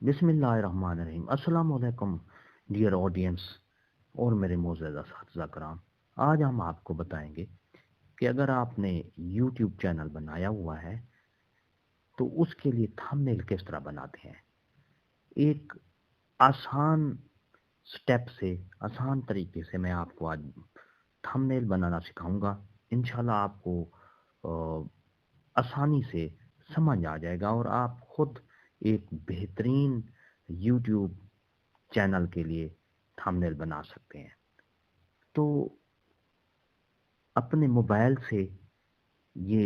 बिस्मिल्लाहिर्रहमानिर्रहीम। अस्सलाम वालेकुम डियर ऑडियंस और मेरे मोअज़्ज़ज़ असातिज़ा कराम। आज हम आपको बताएंगे कि अगर आपने यूट्यूब चैनल बनाया हुआ है तो उसके लिए थंबनेल किस तरह बनाते हैं। एक आसान स्टेप से, आसान तरीके से मैं आपको आज थंबनेल बनाना सिखाऊंगा। इंशाल्लाह आपको आसानी से समझ आ जाएगा और आप खुद एक बेहतरीन यूट्यूब चैनल के लिए थंबनेल बना सकते हैं। तो अपने मोबाइल से ये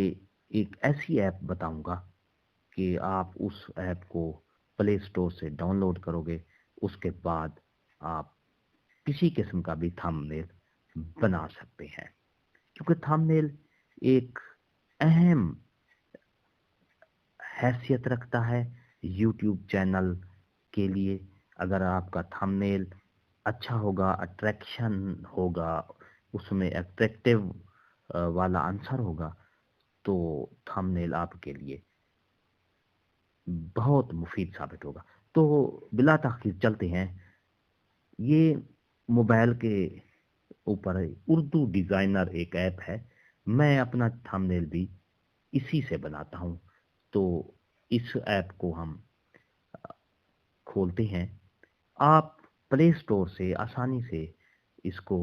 एक ऐसी ऐप बताऊंगा कि आप उस ऐप को प्ले स्टोर से डाउनलोड करोगे, उसके बाद आप किसी किस्म का भी थंबनेल बना सकते हैं, क्योंकि थंबनेल एक अहम हैसियत रखता है यूट्यूब चैनल के लिए। अगर आपका थंबनेल अच्छा होगा, अट्रैक्शन होगा, उसमें अट्रैक्टिव वाला आंसर होगा, तो थंबनेल आपके लिए बहुत मुफीद साबित होगा। तो बिला ताख़ीर चलते हैं। ये मोबाइल के ऊपर उर्दू डिज़ाइनर एक ऐप है। मैं अपना थंबनेल भी इसी से बनाता हूँ। तो इस ऐप को हम खोलते हैं। आप प्ले स्टोर से आसानी से इसको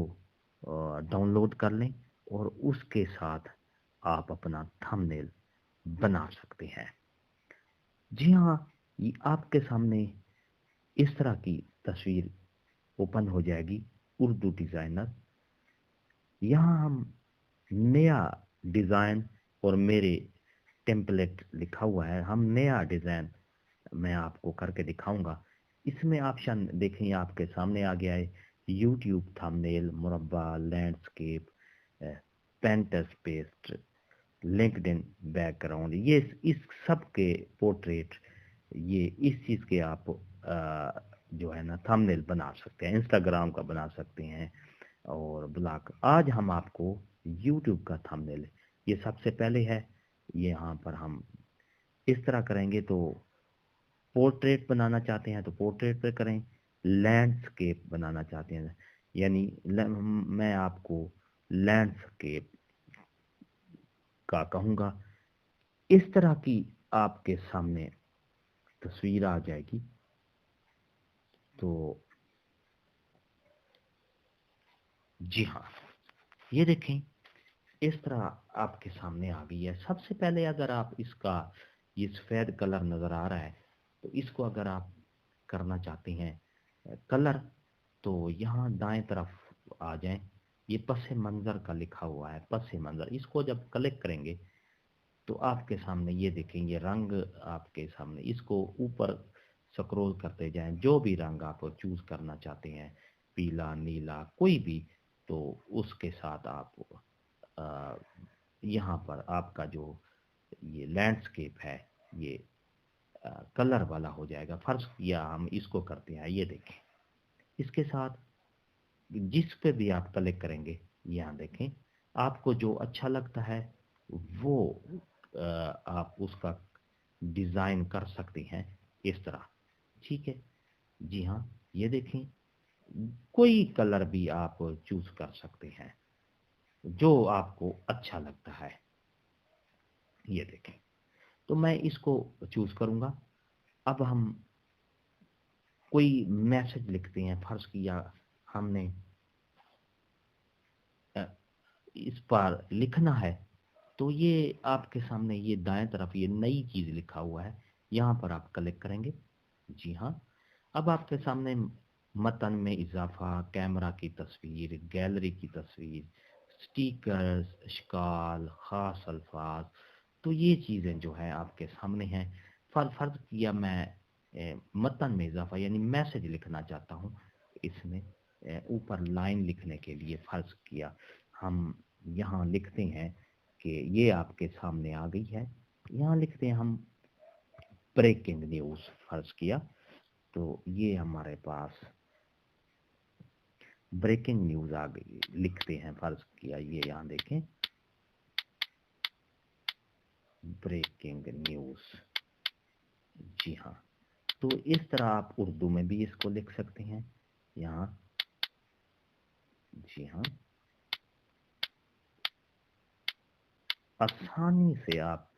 डाउनलोड कर लें और उसके साथ आप अपना थंबनेल बना सकते हैं। जी हाँ, ये आपके सामने इस तरह की तस्वीर ओपन हो जाएगी। उर्दू डिज़ाइनर, यहाँ हम नया डिज़ाइन और मेरे टेम्पलेट लिखा हुआ है। हम नया डिज़ाइन मैं आपको करके दिखाऊंगा। इसमें ऑप्शन देखें, आपके सामने आ गया है यूट्यूब थंबनेल, मुरब्बा, landscape, paints paste, LinkedIn background. ये इस सब के पोर्ट्रेट, ये इस चीज़ के आप जो है ना थंबनेल बना सकते हैं। इंस्टाग्राम का बना सकते हैं और ब्लॉग। आज हम आपको यूट्यूब का थंबनेल, ये सबसे पहले है। यहाँ पर हम इस तरह करेंगे। तो पोर्ट्रेट बनाना चाहते हैं तो पोर्ट्रेट पे करें, लैंडस्केप बनाना चाहते हैं यानी मैं आपको लैंडस्केप का कहूँगा। इस तरह की आपके सामने तस्वीर आ जाएगी। तो जी हाँ, ये देखें, इस तरह आपके सामने आ गई है। सबसे पहले अगर आप इसका ये सफ़ेद कलर नज़र आ रहा है, तो इसको अगर आप करना चाहते हैं कलर, तो यहाँ दाएं तरफ आ जाएं। ये पस मंज़र का लिखा हुआ है, पस मंज़र। इसको जब क्लिक करेंगे तो आपके सामने ये देखें, ये रंग आपके सामने। इसको ऊपर स्क्रॉल करते जाएं, जो भी रंग आप चूज़ करना चाहते हैं, पीला, नीला, कोई भी, तो उसके साथ आप यहाँ पर आपका जो ये लैंडस्केप है, ये कलर वाला हो जाएगा। फर्ज किया हम इसको करते हैं, ये देखें। इसके साथ जिस पे भी आप क्लिक करेंगे, यहाँ देखें, आपको जो अच्छा लगता है वो आप उसका डिज़ाइन कर सकते हैं इस तरह। ठीक है, जी हाँ, ये देखें, कोई कलर भी आप चूज कर सकते हैं जो आपको अच्छा लगता है। ये देखें, तो मैं इसको चूज करूंगा। अब हम कोई मैसेज लिखते हैं। फर्ज किया हमने अ, इस पर लिखना है, तो ये आपके सामने ये दाएं तरफ ये नई चीज लिखा हुआ है, यहाँ पर आप क्लिक करेंगे। जी हाँ, अब आपके सामने मतन में इजाफा, कैमरा की तस्वीर, गैलरी की तस्वीर, स्टिकर्स, इश्काल, खास अल्फाज, तो ये चीज़ें जो है आपके सामने हैं। फर्ज किया मैं मतन में इजाफा यानी मैसेज लिखना चाहता हूँ। इसमें ऊपर लाइन लिखने के लिए फर्ज किया हम यहाँ लिखते हैं कि ये आपके सामने आ गई है। यहाँ लिखते हैं हम ब्रेकिंग न्यूज़। फर्ज किया तो ये हमारे पास ब्रेकिंग न्यूज़ आ गई, लिखते हैं। फर्ज किया ये यहाँ देखें, ब्रेकिंग न्यूज़। जी हाँ, तो इस तरह आप उर्दू में भी इसको लिख सकते हैं यहाँ। जी हाँ, आसानी से आप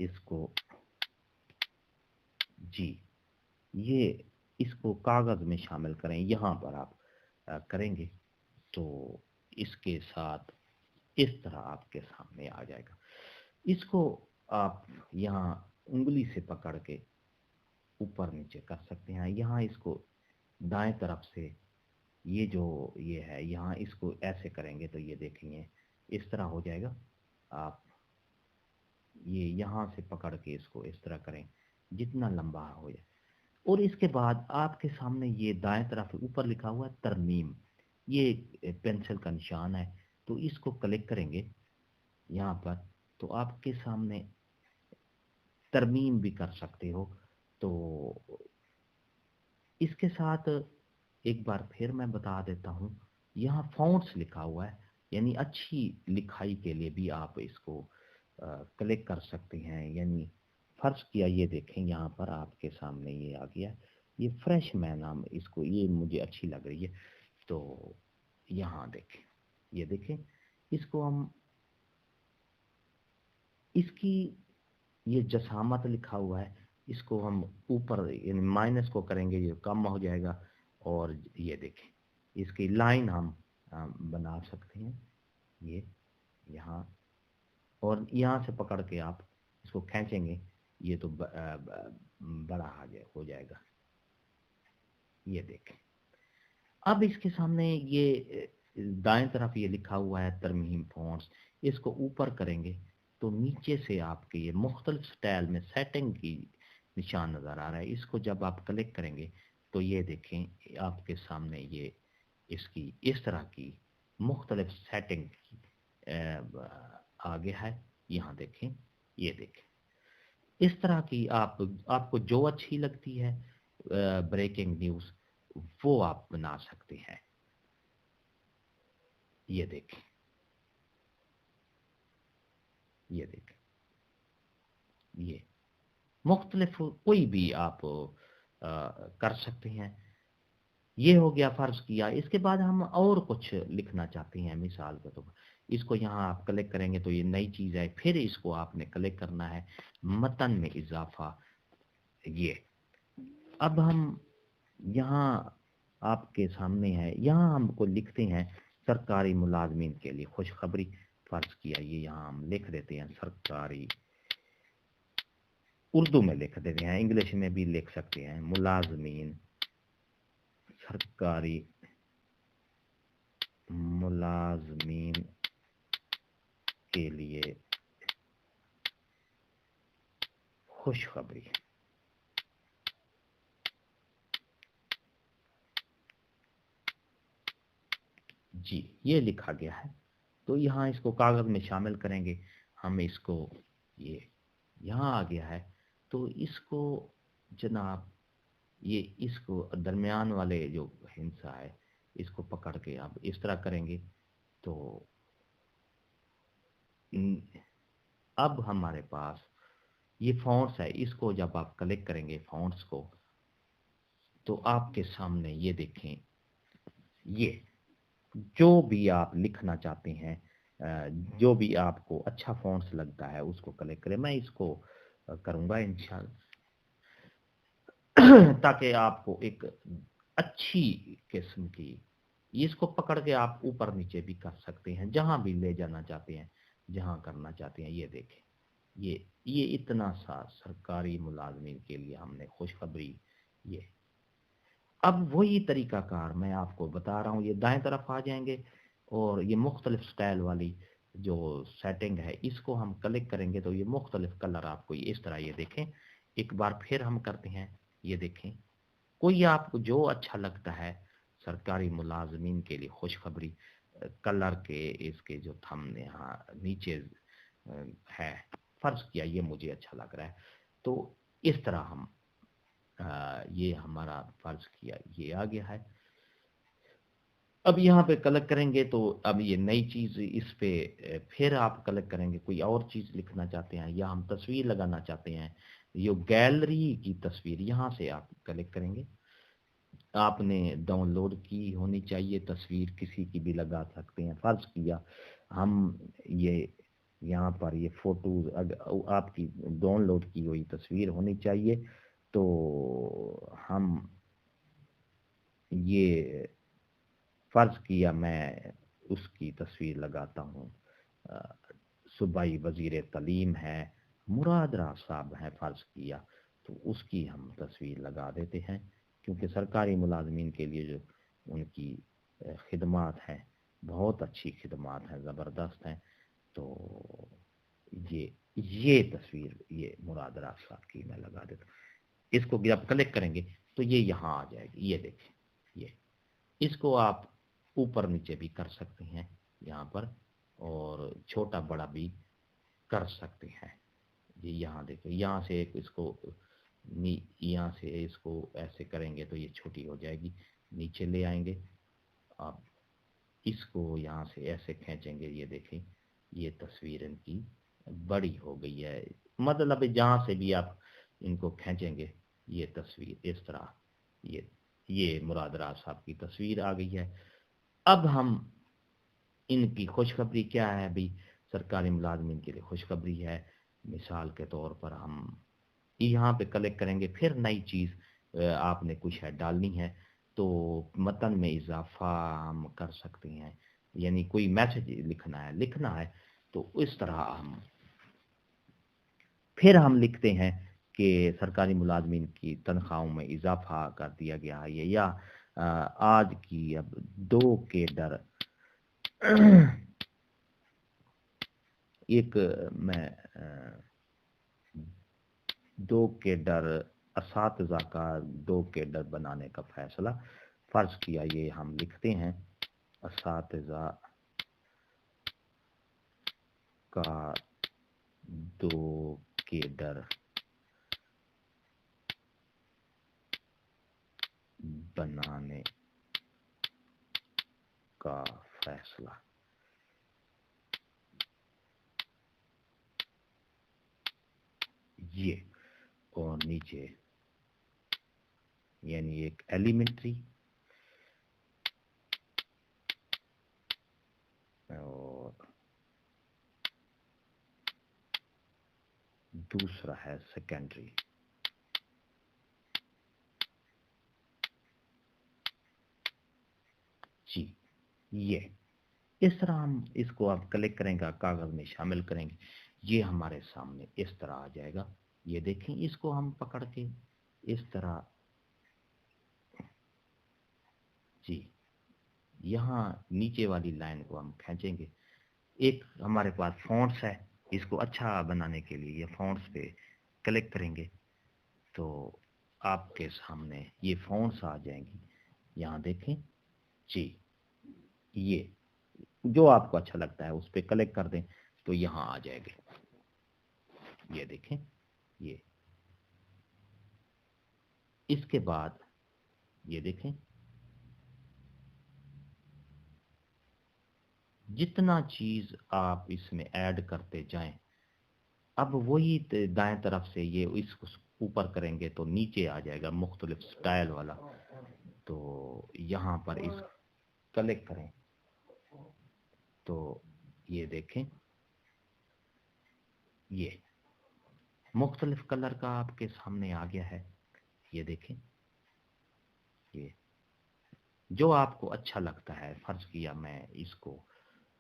इसको, जी, ये इसको कागज में शामिल करें, यहाँ पर आप करेंगे तो इसके साथ इस तरह आपके सामने आ जाएगा। इसको आप यहाँ उंगली से पकड़ के ऊपर नीचे कर सकते हैं। यहाँ इसको दाएं तरफ से ये जो ये है, यहाँ इसको ऐसे करेंगे तो ये देखेंगे इस तरह हो जाएगा। आप ये यहाँ से पकड़ के इसको इस तरह करें जितना लंबा हो जाए, और इसके बाद आपके सामने ये दाएं तरफ ऊपर लिखा हुआ है तरमीम, ये पेंसिल का निशान है, तो इसको क्लिक करेंगे यहाँ पर, तो आपके सामने तरमीम भी कर सकते हो। तो इसके साथ एक बार फिर मैं बता देता हूँ, यहाँ फ़ॉन्ट्स लिखा हुआ है, यानी अच्छी लिखाई के लिए भी आप इसको क्लिक कर सकते हैं। यानी फर्ज किया, ये देखें यहाँ पर आपके सामने ये आ गया, ये फ्रेश मैन नाम इसको, ये मुझे अच्छी लग रही है। तो यहाँ देखें, ये देखें, इसको हम, इसकी ये जसामत लिखा हुआ है, इसको हम ऊपर यानी माइनस को करेंगे, ये कम हो जाएगा। और ये देखें, इसकी लाइन हम बना सकते हैं, ये यहाँ, और यहाँ से पकड़ के आप इसको खींचेंगे, ये तो बड़ा हो जाएगा। ये देखें, अब इसके सामने ये दाएं तरफ ये लिखा हुआ है तरमीम फ़ॉन्ट्स, इसको ऊपर करेंगे तो नीचे से आपके ये मुख्तलिफ स्टाइल में सेटिंग की निशान नज़र आ रहा है। इसको जब आप क्लिक करेंगे तो ये देखें आपके सामने ये इसकी इस तरह की मुख्तलिफ सेटिंग आ गया है। यहाँ देखें, ये देखें, इस तरह की आपको जो अच्छी लगती है ब्रेकिंग न्यूज़, वो आप बना सकते हैं। ये देखें, ये देखें, ये मुख्तलिफ कोई भी आप कर सकते हैं। ये हो गया, फर्ज किया। इसके बाद हम और कुछ लिखना चाहते हैं, मिसाल के तौर पर इसको यहाँ आप क्लिक करेंगे तो ये नई चीज़ है, फिर इसको आपने क्लिक करना है मतन में इजाफा। ये अब हम यहाँ आपके सामने है, यहाँ हमको लिखते हैं सरकारी मुलाजमीन के लिए खुशखबरी। फर्ज किया, ये यहाँ हम लिख देते हैं सरकारी, उर्दू में लिख देते हैं, इंग्लिश में भी लिख सकते हैं, मुलाजमीन, सरकारी मुलाजमीन के लिए खुशखबरी। जी, ये लिखा गया है। तो यहाँ इसको कागज़ में शामिल करेंगे हम, इसको ये यहाँ आ गया है। तो इसको जनाब, ये इसको दरमियान वाले जो हिस्सा है इसको पकड़ के आप इस तरह करेंगे तो अब हमारे पास ये फ़ॉन्ट्स है। इसको जब आप क्लिक करेंगे फ़ॉन्ट्स को, तो आपके सामने ये देखें, ये जो भी आप लिखना चाहते हैं, जो भी आपको अच्छा फ़ॉन्ट्स लगता है उसको क्लिक करें। मैं इसको करूँगा इंशाल्लाह, ताकि आपको एक अच्छी किस्म की, इसको पकड़ के आप ऊपर नीचे भी कर सकते हैं, जहां भी ले जाना चाहते हैं, जहां करना चाहते हैं। ये देखें, ये इतना सा सरकारी मुलाजमीन के लिए हमने खुशखबरी। ये अब वही तरीकाकार मैं आपको बता रहा हूँ, ये दाएं तरफ आ जाएंगे और ये मुख्तलिफ स्टाइल वाली जो सेटिंग है इसको हम क्लिक करेंगे तो ये मुख्तलिफ कलर आपको इस तरह, ये देखें, एक बार फिर हम करते हैं। ये देखें, कोई आपको जो अच्छा लगता है सरकारी मुलाजमीन के लिए खुशखबरी, कलर के इसके जो थंब यहाँ नीचे है, फर्ज किया ये मुझे अच्छा लग रहा है, तो इस तरह हम ये हमारा फर्ज किया ये आ गया है। अब यहाँ पे क्लिक करेंगे तो अब ये नई चीज़ इस पे फिर आप क्लिक करेंगे, कोई और चीज़ लिखना चाहते हैं या हम तस्वीर लगाना चाहते हैं, ये गैलरी की तस्वीर यहाँ से आप क्लिक करेंगे। आपने डाउनलोड की होनी चाहिए तस्वीर, किसी की भी लगा सकते हैं। फर्ज किया हम ये यहाँ पर ये फोटोज अगर आपकी डाउनलोड की हुई तस्वीर होनी चाहिए, तो हम ये फर्ज किया मैं उसकी तस्वीर लगाता हूँ। सूबाई वजीर तालीम है, मुराद राज साहब हैं, फर्ज किया तो उसकी हम तस्वीर लगा देते हैं, क्योंकि सरकारी मुलाजमीन के लिए जो उनकी खिदमात हैं, बहुत अच्छी खिदमात हैं, ज़बरदस्त हैं। तो ये तस्वीर ये मुराद राज साहब की मैं लगा देता हूँ। इसको जब क्लिक करेंगे तो ये यहाँ आ जाएगी, ये देखें। ये इसको आप ऊपर नीचे भी कर सकते हैं यहाँ पर, और छोटा बड़ा भी कर सकते हैं। ये यहाँ देखो, यहाँ से इसको यहाँ से इसको ऐसे करेंगे तो ये छोटी हो जाएगी, नीचे ले आएंगे। आप इसको यहाँ से ऐसे खींचेंगे, ये देखें ये तस्वीर इनकी बड़ी हो गई है। मतलब जहाँ से भी आप इनको खींचेंगे ये तस्वीर इस तरह ये मुराद राज साहब की तस्वीर आ गई है। अब हम इनकी खुशखबरी क्या है, अभी सरकारी मुलाजमीन के लिए खुशखबरी है। मिसाल के तौर पर हम यहाँ पे क्लिक करेंगे, फिर नई चीज़ आपने कुछ है डालनी है, तो मतन में इजाफा हम कर सकते हैं, यानी कोई मैसेज लिखना है तो इस तरह फिर हम लिखते हैं कि सरकारी मुलाजमीन की तनख्वाहों में इजाफा कर दिया गया है, या आज की अब 2 के डर एक मैं 2 के डर असातिज़ा का 2 के डर बनाने का फैसला, फर्ज किया ये हम लिखते हैं असातिज़ा का 2 के डर बनाने का फैसला। ये और नीचे यानी एक एलिमेंट्री और दूसरा है सेकेंडरी। जी ये इस तरह हम इसको आप क्लिक करेंगे, कागज में शामिल करेंगे, ये हमारे सामने इस तरह आ जाएगा। ये देखें, इसको हम पकड़ के इस तरह जी यहाँ नीचे वाली लाइन को हम खींचेंगे। एक हमारे पास फॉन्ट्स है, इसको अच्छा बनाने के लिए ये फॉन्ट्स पे क्लिक करेंगे तो आपके सामने ये फॉन्ट्स आ जाएंगी। यहाँ देखें जी, ये जो आपको अच्छा लगता है उस पर क्लिक कर दें तो यहाँ आ जाएंगे। ये देखें, ये इसके बाद ये देखें, जितना चीज आप इसमें ऐड करते जाएं, अब वही दाएं तरफ से ये इसको ऊपर करेंगे तो नीचे आ जाएगा मुख्तलिफ स्टाइल वाला। तो यहाँ पर इस क्लिक करें तो ये देखें, ये मुख्तलिफ कलर का आपके सामने आ गया है। ये देखें, ये जो आपको अच्छा लगता है, फर्ज किया मैं इसको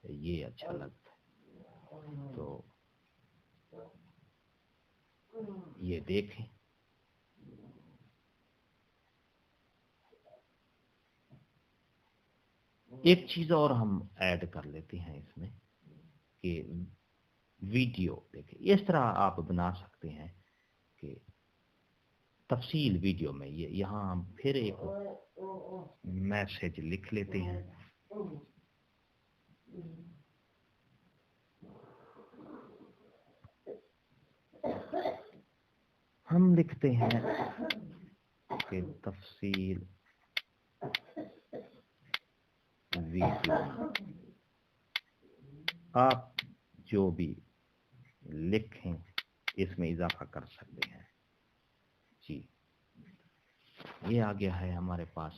ये अच्छा लगता है तो ये देखें। एक चीज और हम ऐड कर लेते हैं इसमें कि वीडियो देखें, इस तरह आप बना सकते हैं कि तफसील वीडियो में ये यहाँ हम फिर एक मैसेज लिख लेते हैं। हम लिखते हैं कि तफसील वीडियो, आप जो भी लिखें इसमें इजाफा कर सकते हैं। یہ آ گیا ہے ہمارے پاس.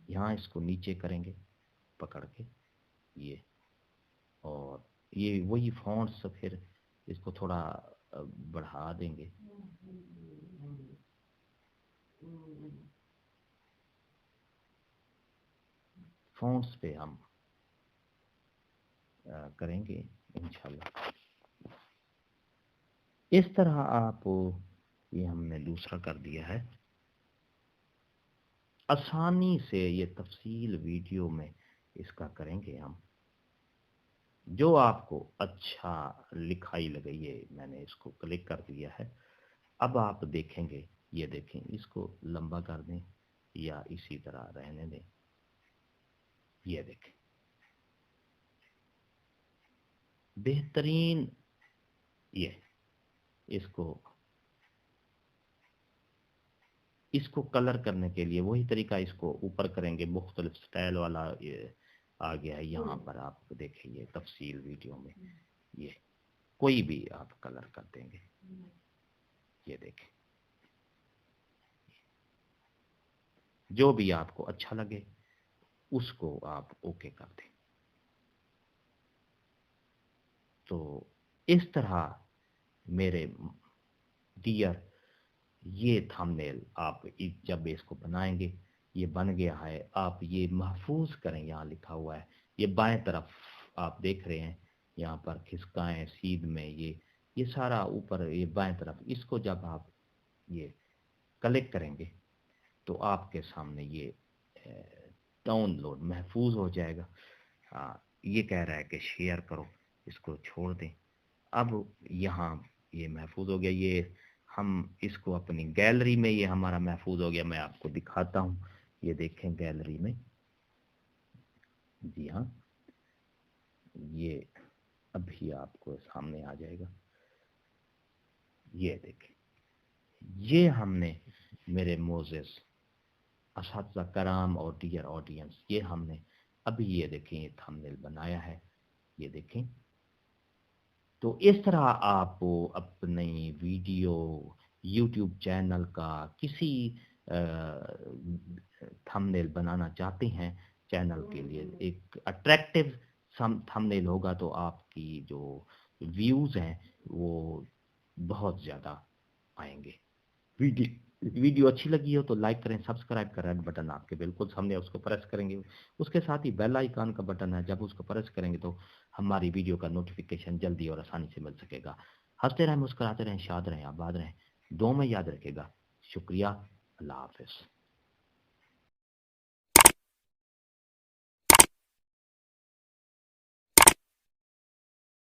یہاں اس کو نیچے کریں گے پکڑ کے یہ، اور یہ وہی فونٹس پھر اس کو تھوڑا بڑھا دیں گے. فونٹس پہ ہم کریں گے انشاءاللہ. اس طرح آپ یہ ہم نے دوسرا کر دیا ہے. آسانی سے یہ تفصیل ویڈیو میں اس کا کریں گے ہم. جو آپ کو اچھا لکھائی لگے یہ میں نے اس کو کلک کر دیا ہے. اب آپ دیکھیں گے، یہ دیکھیں، اس کو لمبا کر دیں یا اسی طرح رہنے دیں. یہ دیکھیں بہترین. یہ اس کو کلر کرنے کے لیے وہی طریقہ، اس کو اوپر کریں گے، مختلف سٹائل والا یہ آ گیا ہے. یہاں پر آپ دیکھیں یہ تفصیل ویڈیو میں یہ کوئی بھی آپ کلر کر دیں گے. یہ دیکھیں جو بھی آپ کو اچھا لگے اس کو آپ اوکے کر دیں. تو اس طرح میرے ڈیئر یہ تھمبنیل آپ جب اس کو بنائیں گے یہ بن گیا ہے. آپ یہ محفوظ کریں، یہاں لکھا ہوا ہے، یہ بائیں طرف آپ دیکھ رہے ہیں یہاں پر کھسکائیں سیدھ میں یہ سارا اوپر یہ بائیں طرف. اس کو جب آپ یہ کلک کریں گے تو آپ کے سامنے یہ ڈاؤن لوڈ محفوظ ہو جائے گا. یہ کہہ رہا ہے کہ شیئر کرو، اس کو چھوڑ دیں. اب یہاں یہ محفوظ ہو گیا. یہ ہم اس کو اپنی گیلری میں یہ ہمارا محفوظ ہو گیا. میں آپ کو دکھاتا ہوں، یہ دیکھیں گیلری میں. جی ہاں، یہ ابھی آپ کو سامنے آ جائے گا. یہ دیکھیں، یہ ہم نے میرے معزز اساتذہ کرام اور ڈیئر آڈینس، یہ ہم نے ابھی یہ دیکھیں یہ تھمبنیل بنایا ہے. یہ دیکھیں. تو اس طرح آپ اپنی ویڈیو یوٹیوب چینل کا کسی تھمبنیل بنانا چاہتے ہیں چینل کے لیے، ایک اٹریکٹیو تھمبنیل ہوگا تو آپ کی جو ویوز ہیں وہ بہت زیادہ آئیں گے. ویڈیو اچھی لگی ہو تو لائک کریں، سبسکرائب کا ریڈ بٹن آپ کے بالکل سامنے، اس کو پریس کریں گے. اس کے ساتھ ہی بیل آئیکن کا بٹن ہے، جب اس کو پریس کریں گے تو ہماری ویڈیو کا نوٹیفیکیشن جلدی اور آسانی سے مل سکے گا. ہنستے رہیں، مسکراتے رہیں، شاد رہیں، آباد رہیں. دعاؤں میں یاد رکھے گا. شکریہ. اللہ حافظ.